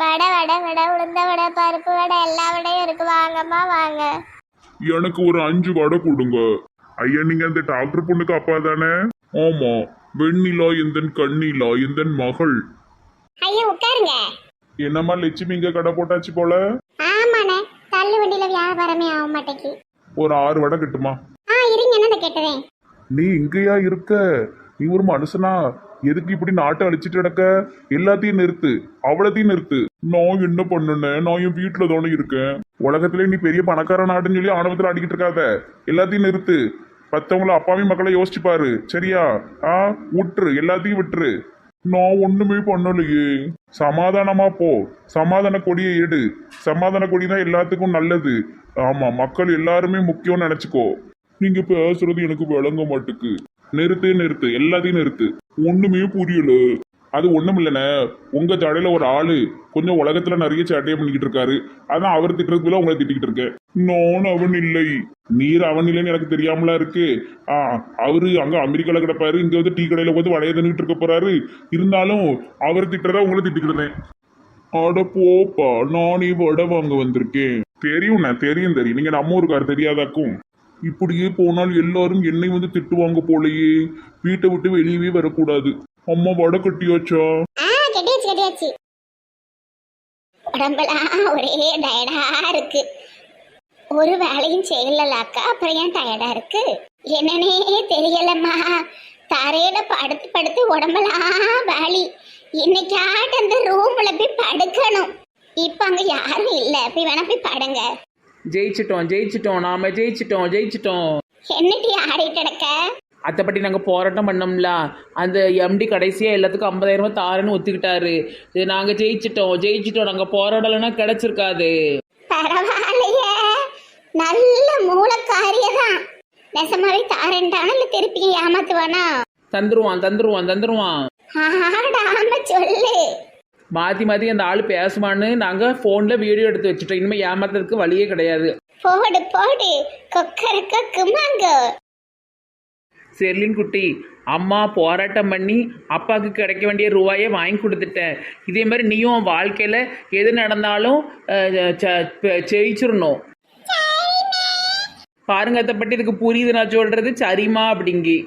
வடை வடை வடை உளுந்த வடை பருப்பு வடை எல்லா வடையும் இருக்கு, வாங்கம்மா வாங்க. எனக்கு ஒரு 5 வடை கொடுங்க. ஐயா, நீங்க அந்த டாக்டர் பொண்ணுக்கு அப்பா தானே? ஆமா. வெண்ணிலா எந்தன் கண்ணிலா எந்தன் மகள். ஐயா உட்காருங்க. என்னம்மா லட்சுமி இங்க கடை போட்டாச்சு போல? ஆமாண்ணே, தள்ளு வண்டியில வியாபாரமே ஆக மாட்டேக்கு. ஒரு 6 வடை கிட்டுமா? இருங்க, என்ன கேட்டதேன். நீ இங்கேயா இருக்க? நீ ஒரு மனுஷனா? எதுக்கு இப்படி நாட்டை அழிச்சிட்டு கிடக்க? எல்லாத்தையும் நிறுத்து, அவ்வளத்தையும் நிறுத்து. நான் என்ன பண்ணுனேன்? நான் என் வீட்டுல தானே இருக்கேன். உலகத்திலே நீ பெரிய பணக்கார நாடுன்னு சொல்லி ஆணவத்துல அடிக்கிட்டு இருக்காத. எல்லாத்தையும் நிறுத்து. மத்தவங்கள அப்பாவி மக்களை யோசிச்சு பாரு, சரியா? விட்டுரு, எல்லாத்தையும் விட்டுரு. நான் ஒண்ணுமே பண்ணலையே. சமாதானமா போ. சமாதான கொடியை எடு. சமாதான கொடி தான் எல்லாத்துக்கும் நல்லது. ஆமா, மக்கள் எல்லாருமே முக்கியம்னு நினைச்சுக்கோ. நீங்க பேசுறது எனக்கு விளங்க மாட்டுக்கு. நிறுத்து நிறுத்து, எல்லாத்தையும் நிறுத்து. ஒண்ணுமே புரியல. அது ஒண்ணும் இல்லைண்ணே, உங்க ஜடையில ஒரு ஆளு கொஞ்சம் உலகத்துல நிறைய சேட்டையை பண்ணிக்கிட்டு இருக்காரு. அதான் அவர் திட்டுறதுக்குள்ள உங்களை திட்டிக்கிட்டு இருக்கேன். நான் அவன் இல்லை. நீர் அவன் இல்லைன்னு எனக்கு தெரியாமலா இருக்கு. அவரு அங்க அமெரிக்கால கிடப்பாரு, இங்க வந்து டீ கடையில வந்து வளைய தண்ணிட்டு இருக்க போறாரு. இருந்தாலும் அவர் திட்டுறதா உங்களை திட்டிக்கிட்டேன். அட போப்பா, நானே வடை வாங்க வந்திருக்கேன். தெரியும்ண்ணே, தெரியும். நீங்க நம்ம ஊருக்காரு தெரியாதாக்கும். இப்படியே போனால் எல்லாரும் என்னை வந்து திட்டுவாங்க போலயே. வீட்டை விட்டு வெளியவே வரக்கூடாது. அம்மா வடை கட்டியாச்சா? கட்டியாச்சு கட்டியாச்சு. உடம்பெல்லாம் ஒரே டயர்டா இருக்கு. ஒரு வேலையும் செய்யலக்கா, அப்புறம் ஏன் டயர்டா இருக்கு என்னன்னே தெரியலம்மா. தரையில படுத்து படுத்து உடம்பெல்லாம் வலி. இன்னைக்காட்டு அந்த ரூம்ல போய் படுக்கணும். இப்ப அங்க யாரும் இல்ல, போய் வேணா போய் படுங்க. ஜெயிச்சிட்டோம், நாம ஜெயிச்சிட்டோம். என்னட்டி ஆடிட்டு கிடக்க? அதை பற்றி நாங்கள் போராட்டம் பண்ணோம்ல, அந்த எம்டி கடைசியாக எல்லாத்துக்கும் 50,000 தாருன்னு ஒத்துக்கிட்டாரு. நாங்கள் ஜெயிச்சிட்டோம். நாங்கள் போராடலைன்னா கிடைச்சிருக்காது. பரவாயில்லையே, நல்ல மூலக்காரியதான். நெசமாவே தாரேன்டானா இல்லை திருப்பி ஏமாத்துவானா? தந்துருவான். ஆடாம சொல்லு. மாற்றி அந்த ஆள் பேசுவான்னு நாங்கள் ஃபோனில் வீடியோ எடுத்து வச்சுட்டோம். இனிமேல் ஏமாத்துறதுக்கு வழியே கிடையாது. போடு கொக்கரக்குமாங்க. செர்லின் குட்டி, அம்மா போராட்டம் பண்ணி அப்பாவுக்கு கிடைக்க வேண்டிய ரூபாயை வாங்கி கொடுத்துட்டேன். இதே மாதிரி நீயும் வாழ்க்கையில் எது நடந்தாலும் ஜெயிச்சிடணும். பாருங்க, அதை பற்றி இதுக்கு புரியுது நான் சொல்றது. சரிமா அப்படிங்கி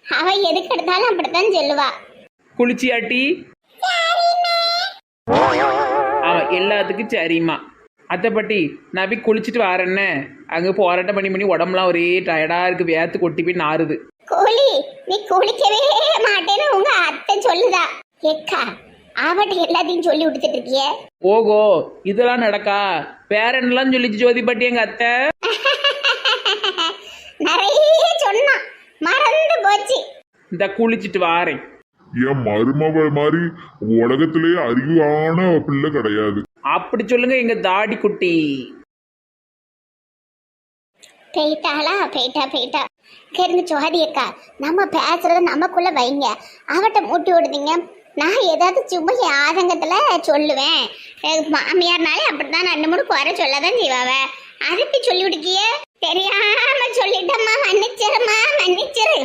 அவ எதுக்கு எடுத்தாலும் அப்படித்தான் சொல்லுவா. குளிச்சியாட்டி? அவன் எல்லாத்துக்கும் சரிம்மா. அதை பற்றி நான் போய் குளிச்சுட்டு வரேன்னே. அங்கே போராட்டம் பண்ணி உடம்புலாம் ஒரே டயர்டாக இருக்குது. வேத்து கொட்டி போய் நாறுது. கோழி, நீ குளிக்கவே மாட்டேன்னு உங்க அத்தை சொல்லுதா? ஏக்கா, அவட்ட எல்லாத்தையும் சொல்லி விடுத்துட்டு இருக்கிய. ஓகோ, இதெல்லாம் நடக்கா? வேற என்னெல்லாம் சொல்லிச்சு ஜோதி பாட்டி எங்க அத்தை? நிறைய சொன்னா மறந்து போச்சு. இந்த குளிச்சுட்டு வாரேன். என் மருமவ மாதிரி உலகத்திலேயே அறிவான பிள்ளை கிடையாது. அப்படி சொல்லுங்க எங்க தாடி குட்டி. போயிட்டா கேருங்க ஜோதி அக்கா, நம்ம பேசுறத நமக்குள்ள வைங்க. அவட்ட மூட்டி விடுதீங்க. நான் ஏதாவது சும்மா ஆதங்கத்துல சொல்லுவேன். மாமியார்னாலே அப்படித்தான் 2-3 குறை சொல்லதான் செய்வாவ. அதுப்பி சொல்லி விடுக்கிய தெரியாம சொல்லிட்டம்மா, மன்னிச்சிரு.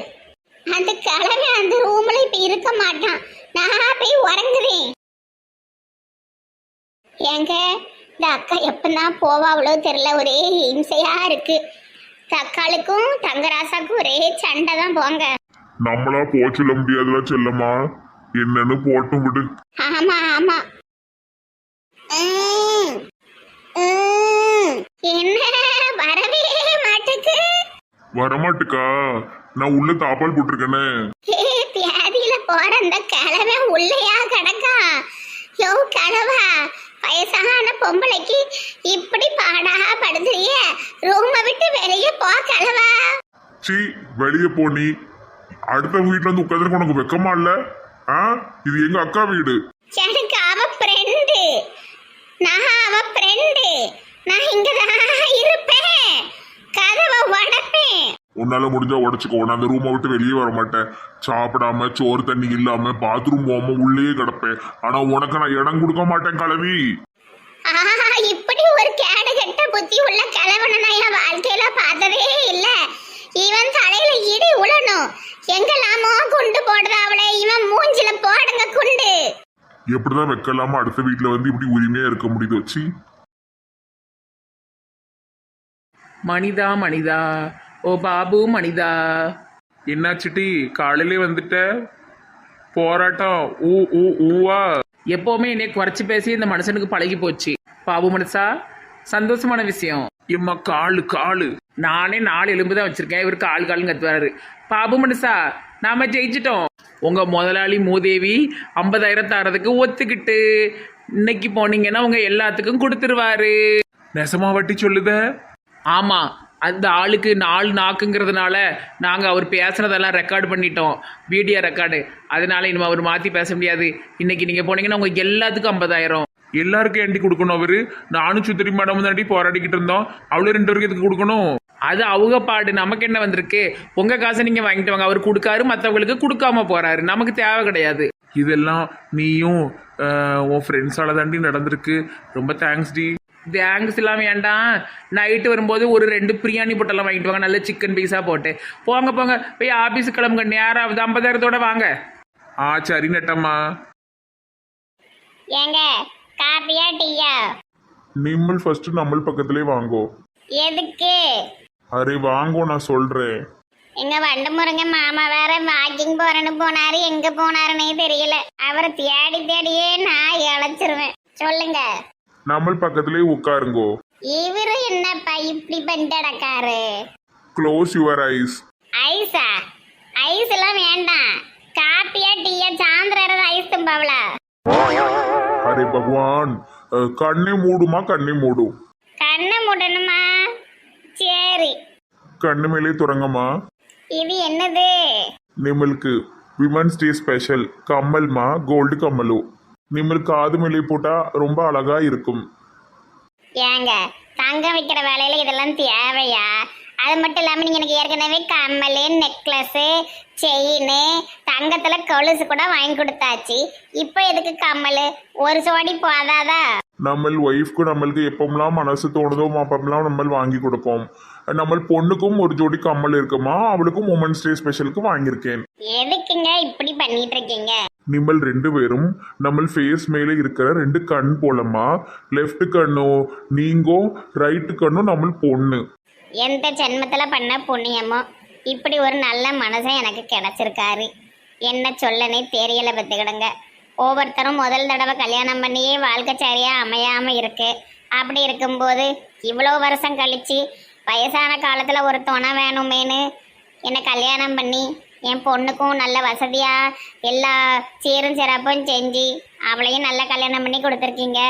அந்த கிழமை அந்த ரூம்ல இப்ப இருக்க மாட்டான். நான் போய் உறங்குறேன். ஏங்க, இந்த அக்கா எப்பதான் போவா அவ்வளோ தெரியல. ஒரே இம்சையா இருக்கு. தக்காளுக்கும் தங்கராசாக்கும் ஒரே சண்டை தான். போங்க. நம்மளா போ சொல்ல முடியாதுல செல்லம்மா, என்னன்னு போட்டும் விடு. ஆமா என்ன வரவே மாட்டுக்கு? வரமாட்டுக்கா? நான் உள்ள தாப்பால் போட்டிருக்கேனே. பியாதியில போற அந்த கிழமை உள்ளையா கிடக்கா? யோ கிழவா, வயசான பொம்பளைக்கு இப்படி பாடா படுத்துறிய? ரூமை விட்டு வெளியே போ கிழவா. சி, வெளியே போ. நீ அடுத்த வீட்டுல வந்து உட்காந்துருக்கு, உனக்கு வெக்கமா இல்ல? இது எங்க அக்கா வீடு. எனக்கு அவ ஃப்ரெண்டு. நான் இங்கதான் இருப்பேன். கதவை உடைப்பேன். உன்னால முடிஞ்சா உடச்சுக்கோ. நான் அந்த ரூமை விட்டு வெளியே வர மாட்டேன். சாப்பிடாம சோறு தண்ணி இல்லாம பாத்ரூம் போகாம உள்ளே கிடப்பேன். ஆனா உனக்கு நான் இடம் கொடுக்க மாட்டேன் கிளவி. இப்படி ஒரு கேடு கெட்ட புத்தி உள்ள கிழவனை நான் என் வாழ்க்கையில பார்த்ததே இல்ல. இவன் தலையில இடி உழணும். எங்கெல்லாமோ குண்டு போடுறா அவளை. இவன் மூஞ்சில போடுங்க குண்டு. எப்படிதான் வைக்கலாமா அடுத்த வீட்டுல வந்து இப்படி உரிமையா இருக்க முடியுது வச்சு. மனிதா மனிதா, ஓ பாபு மனிதா. என்னாச்சுட்டி காலையிலே வந்துட்ட? போராட்டம் ஊ ஊ ஊவா? எப்பவுமே என்னை குறைச்சி பேசி இந்த மனுஷனுக்கு பழகி போச்சு. பாபு மனுஷா, சந்தோஷமான விஷயம். எம்மா காலு காலு, நானே 4 எலும்பு தான் வச்சிருக்கேன், இவர் கால் காலுன்னு கத்துவாரு. பாபு மனுஷா, நாம ஜெயிச்சிட்டோம். உங்க முதலாளி மூதேவி 50,000 தரதுக்கு ஒத்துக்கிட்டு இன்னைக்கு போனீங்கன்னா உங்க எல்லாத்துக்கும் கொடுத்துருவாரு. நெசமா வட்டி சொல்லுத? ஆமா, அந்த ஆளுக்கு 4 நாக்குங்கிறதுனால நாங்கள் அவர் பேசுனதெல்லாம் ரெக்கார்டு பண்ணிட்டோம், வீடியோ ரெக்கார்டு. அதனால இனிமே அவர் மாற்றி பேச முடியாது. இன்னைக்கு நீங்கள் போனீங்கன்னா உங்கள் எல்லாத்துக்கும் 50,000. எல்லாருக்கும் ஏண்டி கொடுக்கணும்? அவரு நானும் சுத்திரி மேடம் தாண்டி போராடிக்கிட்டு இருந்தோம், அவ்வளோ 2 பேருக்கு எதுக்கு கொடுக்கணும்? அது அவங்க பாடு, நமக்கு என்ன வந்திருக்கு? உங்கள் காசை நீங்கள் வாங்கிட்டு வாங்க. அவர் கொடுக்காரு, மற்றவங்களுக்கு கொடுக்காம போறாரு, நமக்கு தேவை கிடையாது. இதெல்லாம் நீயும் உன் ஃப்ரெண்ட்ஸால தாண்டி நடந்திருக்கு. ரொம்ப தேங்க்ஸ் டி. தேங்க்ஸ் எல்லாம் வேண்டாம். நைட்டு வரும்போது ஒரு 2 பிரியாணி போட்டெல்லாம் வாங்கிட்டு வாங்க, நல்ல சிக்கன் பீஸா போட்டு. போங்க போங்க, போய் ஆபீஸுக்கு கிளம்புங்க. நேரம் 50,000 வாங்க. சரி நட்டம்மா. ஏங்க காப்பியா டீயா? நிம்மல் ஃபர்ஸ்ட் நம்ம பக்கத்திலே வாங்கோ. எதுக்கு? அரே வாங்கோ, நான் சொல்றேன். எங்க வண்டு முருங்க மாமா வேற வாக்கிங் போறேன்னு போனாரு, எங்க போனாருன்னே தெரியல. அவரை தேடி தேடியே நான் இழைச்சிருவேன். சொல்லுங்க. நம்ம பக்கத்திலே உட்காருங்கோ. இவரு என்னப்பா இப்படி பண்ணிட்டடக்காரு? Close your eyes. ஐஸா? ஐஸ் எல்லாம் வேண்டாம். காப்பியா டீயா? சாந்திர ஐஸ் தும்பாவளா? அரே பகவான், கண்ணை மூடுமா, கண்ணை மூடு. கண்ணை மூடணுமா? சரி. கண்ணு மேலே துறங்கம்மா. இது என்னது? நிம்மலுக்கு விமன்ஸ் டே ஸ்பெஷல் கம்மல்மா, கோல்டு கம்மலு. நிம்மலுக்கு காது மேலே போட்டா ரொம்ப அழகா இருக்கும். ஏங்க தங்கம் வைக்கிற வேலையில இதெல்லாம் தேவையா? அது மட்டும் இல்லாம நீங்க எனக்கு ஏற்கனவே கம்மல், நெக்லஸ், செயின், தங்கத்துல கொலுசு கூட வாங்கி கொடுத்தாச்சு. இப்போ எதுக்கு கம்மல்? ஒரு சோடி போதாதா? நம்ம ஒய்ஃப்க்கு நம்மளுக்கு எப்பமெல்லாம் மனசு தோணுதோ அப்பமெல்லாம் நம்ம வாங்கி கொடுப்போம். நம்ம பொண்ணுக்கும் ஒரு ஜோடி கம்மல் இருக்குமா, அவளுக்கும் உமன்ஸ் டே ஸ்பெஷலுக்கு வாங்கியிருக்கேன். எதுக்குங்க இப்படி பண்ணிட்டு இருக்கீங்க? நிம்மல் 2 பேரும் நம்ம ஃபேஸ் மேலே இருக்கிற 2 கண் போலமா, லெஃப்ட் கண்ணோ நீங்கோ, ரைட்டு கண்ணோ நம்ம பொண்ணு. எந்த ஜென்மத்துல பண்ண புண்ணியமோ இப்படி ஒரு நல்ல மனுஷன் எனக்கு கிடைச்சிருக்காரு. என்ன சொல்லனே தெரியல. பத்துக்கிடுங்க, ஒவ்வொருத்தரும் முதல் தடவை கல்யாணம் பண்ணியே வாழ்க்கை சரியா அமையாம இருக்கு. அப்படி இருக்கும்போது இவ்வளோ வருஷம் கழிச்சு வயசான காலத்துல ஒரு துணை வேணுமேனு என்னை கல்யாணம் பண்ணி என் பொண்ணுக்கும் நல்ல வசதியா எல்லா சீரும் சிறப்பும் செஞ்சு அவளையும் நல்ல கல்யாணம் பண்ணி கொடுத்துருக்கீங்க.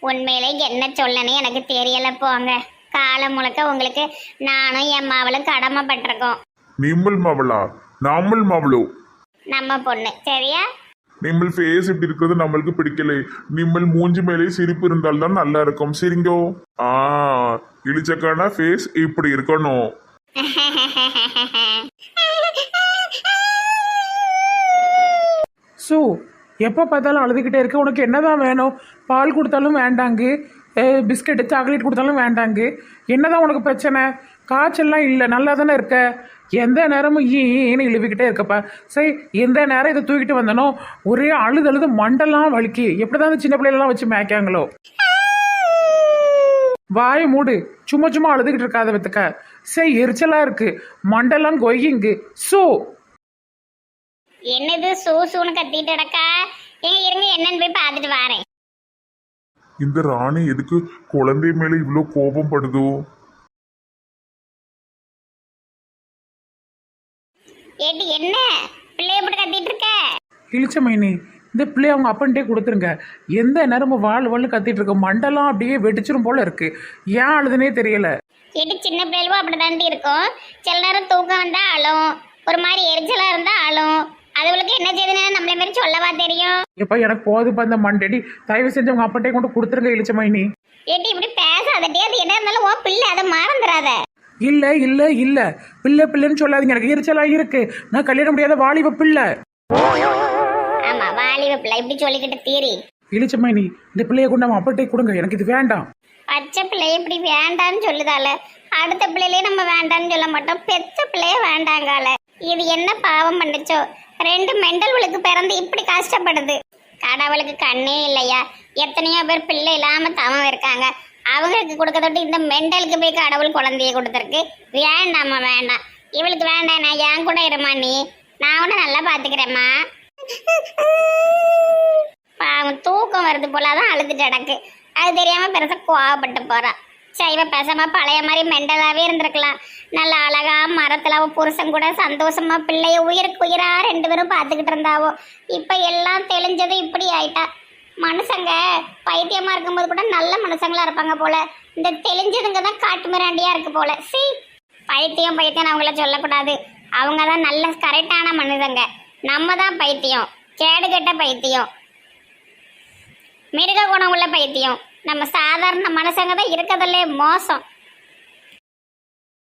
உண்மையிலே என்ன சொல்லனே எனக்கு தெரியல. போங்க, காலம் முழுக்க உங்களுக்கு நானும் என் மாவளும் கடமைப்பட்டிருக்கோம். நிம்மல் மாவளா? நாமல் மாவளோ? நம்ம பொண்ணு சரியா? நிம்மல் ஃபேஸ் இப்படி இருக்கிறது நம்மளுக்கு பிடிக்கல. நிம்மல் மூஞ்சி மேலே சிரிப்பு இருந்தால்தான் நல்லா இருக்கும். சரிங்கோ? இழிச்சக்கான ஃபேஸ் இப்படி இருக்கணும். ஸோ எப்போ பார்த்தாலும் அழுதுகிட்டே இருக்க, உனக்கு என்னதான் வேணும்? பால் கொடுத்தாலும் வேண்டாங்க, பிஸ்கெட்டு சாக்லேட் கொடுத்தாலும் வேண்டாங்க. என்னதான் உனக்கு பிரச்சனை? காய்ச்சல்லாம் இல்லை, நல்லா தானே இருக்க. எந்த நேரமும் ஈன்னு இழுவிக்கிட்டே இருக்கப்பா. சரி, எந்த நேரம் இதை தூக்கிட்டு வந்தனோ ஒரே அழுது மண்டெல்லாம் வலிக்கு. எப்படிதான் அந்த சின்ன பிள்ளைகளெல்லாம் வச்சு மேய்க்காங்களோ. வாயை மூடு, சும்மா சும்மா அழுதுகிட்டு இருக்காத வித்துக்க. சரி, எரிச்சலா இருக்கு, மண்டெல்லாம் கொய்யுங்கு. ஸோ என்னது சூசூன்னு கத்திட்டு இடக்கா? எங்க இருங்க, என்னன்னு போய் பார்த்துட்டு வரேன். இந்த ராணி எதுக்கு குழந்தை மேல இவ்வளோ கோபம் படுதோ? ஏட்டி என்ன பிள்ளைய போட்டு கத்திட்டு இருக்க? இழிச்ச மைனி, இந்த பிள்ளைய அவங்க அப்பன்ட்டே கொடுத்துருங்க. எந்த நேரமும் வாழ் கத்திட்டு இருக்க, மண்டெல்லாம் அப்படியே வெடிச்சிரும் போல இருக்கு. ஏன் அழுதுனே தெரியல. ஏட்டி சின்ன பிள்ளைகளும் அப்படிதாண்டி இருக்கும். சில நேரம் தூக்கம் வந்தா அழும், ஒரு மாதிரி எரிச்சலா இருந்தா அழும். அதுகளுக்கு என்ன செய்யுதுன்னு நம்மள மாதிரி சொல்லவா தெரியும்? எப்ப எனக்கு போதுப்பா இந்த மண்டடி, தயவு செஞ்சு அவங்க அப்பன்ட்டே கொண்டு கொடுத்துருங்க இழிச்ச மைனி. ஏட்டி இப்படி பேசாதட்டி, அது என்ன இருந்தாலும் உன் பிள்ளை, அதை மறந்துடாத. இல்ல இல்ல இல்ல, பிள்ளைன்னு சொல்லாதீங்க, எனக்கு எரிச்சலா இருக்கு. நான் கல்யாணம் முடியாத வாலிப பிள்ளை. ஆமா, வாலிப பிள்ளை இப்படி சொல்லிக்கிட்டு தீரி. இழிச்ச மைனி, இந்த பிள்ளைய கொண்டு அவன் அப்பன்ட்டே கொடுங்க, எனக்கு இது வேண்டாம். பச்சை பிள்ளைய இப்படி வேண்டான்னு சொல்லுதால, அடுத்த பிள்ளையிலே நம்ம வேண்டான்னு சொல்ல மாட்டோம். பெத்த பிள்ளைய வேண்டாங்கால. இது என்ன பாவம் பண்ணுச்சோ? 2 மெண்டல்களுக்கு பிறந்து இப்படி கஷ்டப்படுது. கடவுளுக்கு கண்ணே இல்லையா? எத்தனையோ பேர் பிள்ளை இல்லாம தவம் இருக்காங்க. அவங்களுக்கு கொடுக்க தொட்டு இந்த மெண்டலுக்கு போய் கடவுள் குழந்தைய கொடுத்துருக்கு. வேண்டாம்மா வேண்டாம், இவளுக்கு வேண்டாம். நான் என் கூட இருமா, நீ நான் உன்னை நல்லா பாத்துக்கிறேம்மா. பாவம் தூக்கம் வருது போலாதான் அழுதுட்டு கிடக்கு. அது தெரியாம பெருசா கோவப்பட்டு போறா. சைவ பேசாம பழைய மாதிரி மெண்டலாவே இருந்திருக்கலாம். நல்ல அழகா மரத்துல அவ புருஷன் கூட சந்தோஷமா பிள்ளைய உயிருக்கு உயிரா 2 பேரும் பாத்துக்கிட்டு இருந்தாவோ. இப்ப எல்லாம் தெளிஞ்சது இப்படி ஆயிட்டா. மனுஷங்க பைத்தியமா இருக்கும்போது கூட நல்ல மனுஷங்களா இருப்பாங்க போல. இந்த தெளிஞ்சதுங்க தான் காட்டு மிராண்டியா இருக்கு போல. சி பைத்தியம் பைத்தியம் அவங்கள சொல்லக்கூடாது. அவங்க தான் நல்ல கரெக்டான மனுஷங்க. நம்ம தான் பைத்தியம், கேடு கெட்ட பைத்தியம், மிருக குணம் உள்ள பைத்தியம். நம்ம சாதாரண மனுஷங்க தான் இருக்கிறதுலே மோசம்.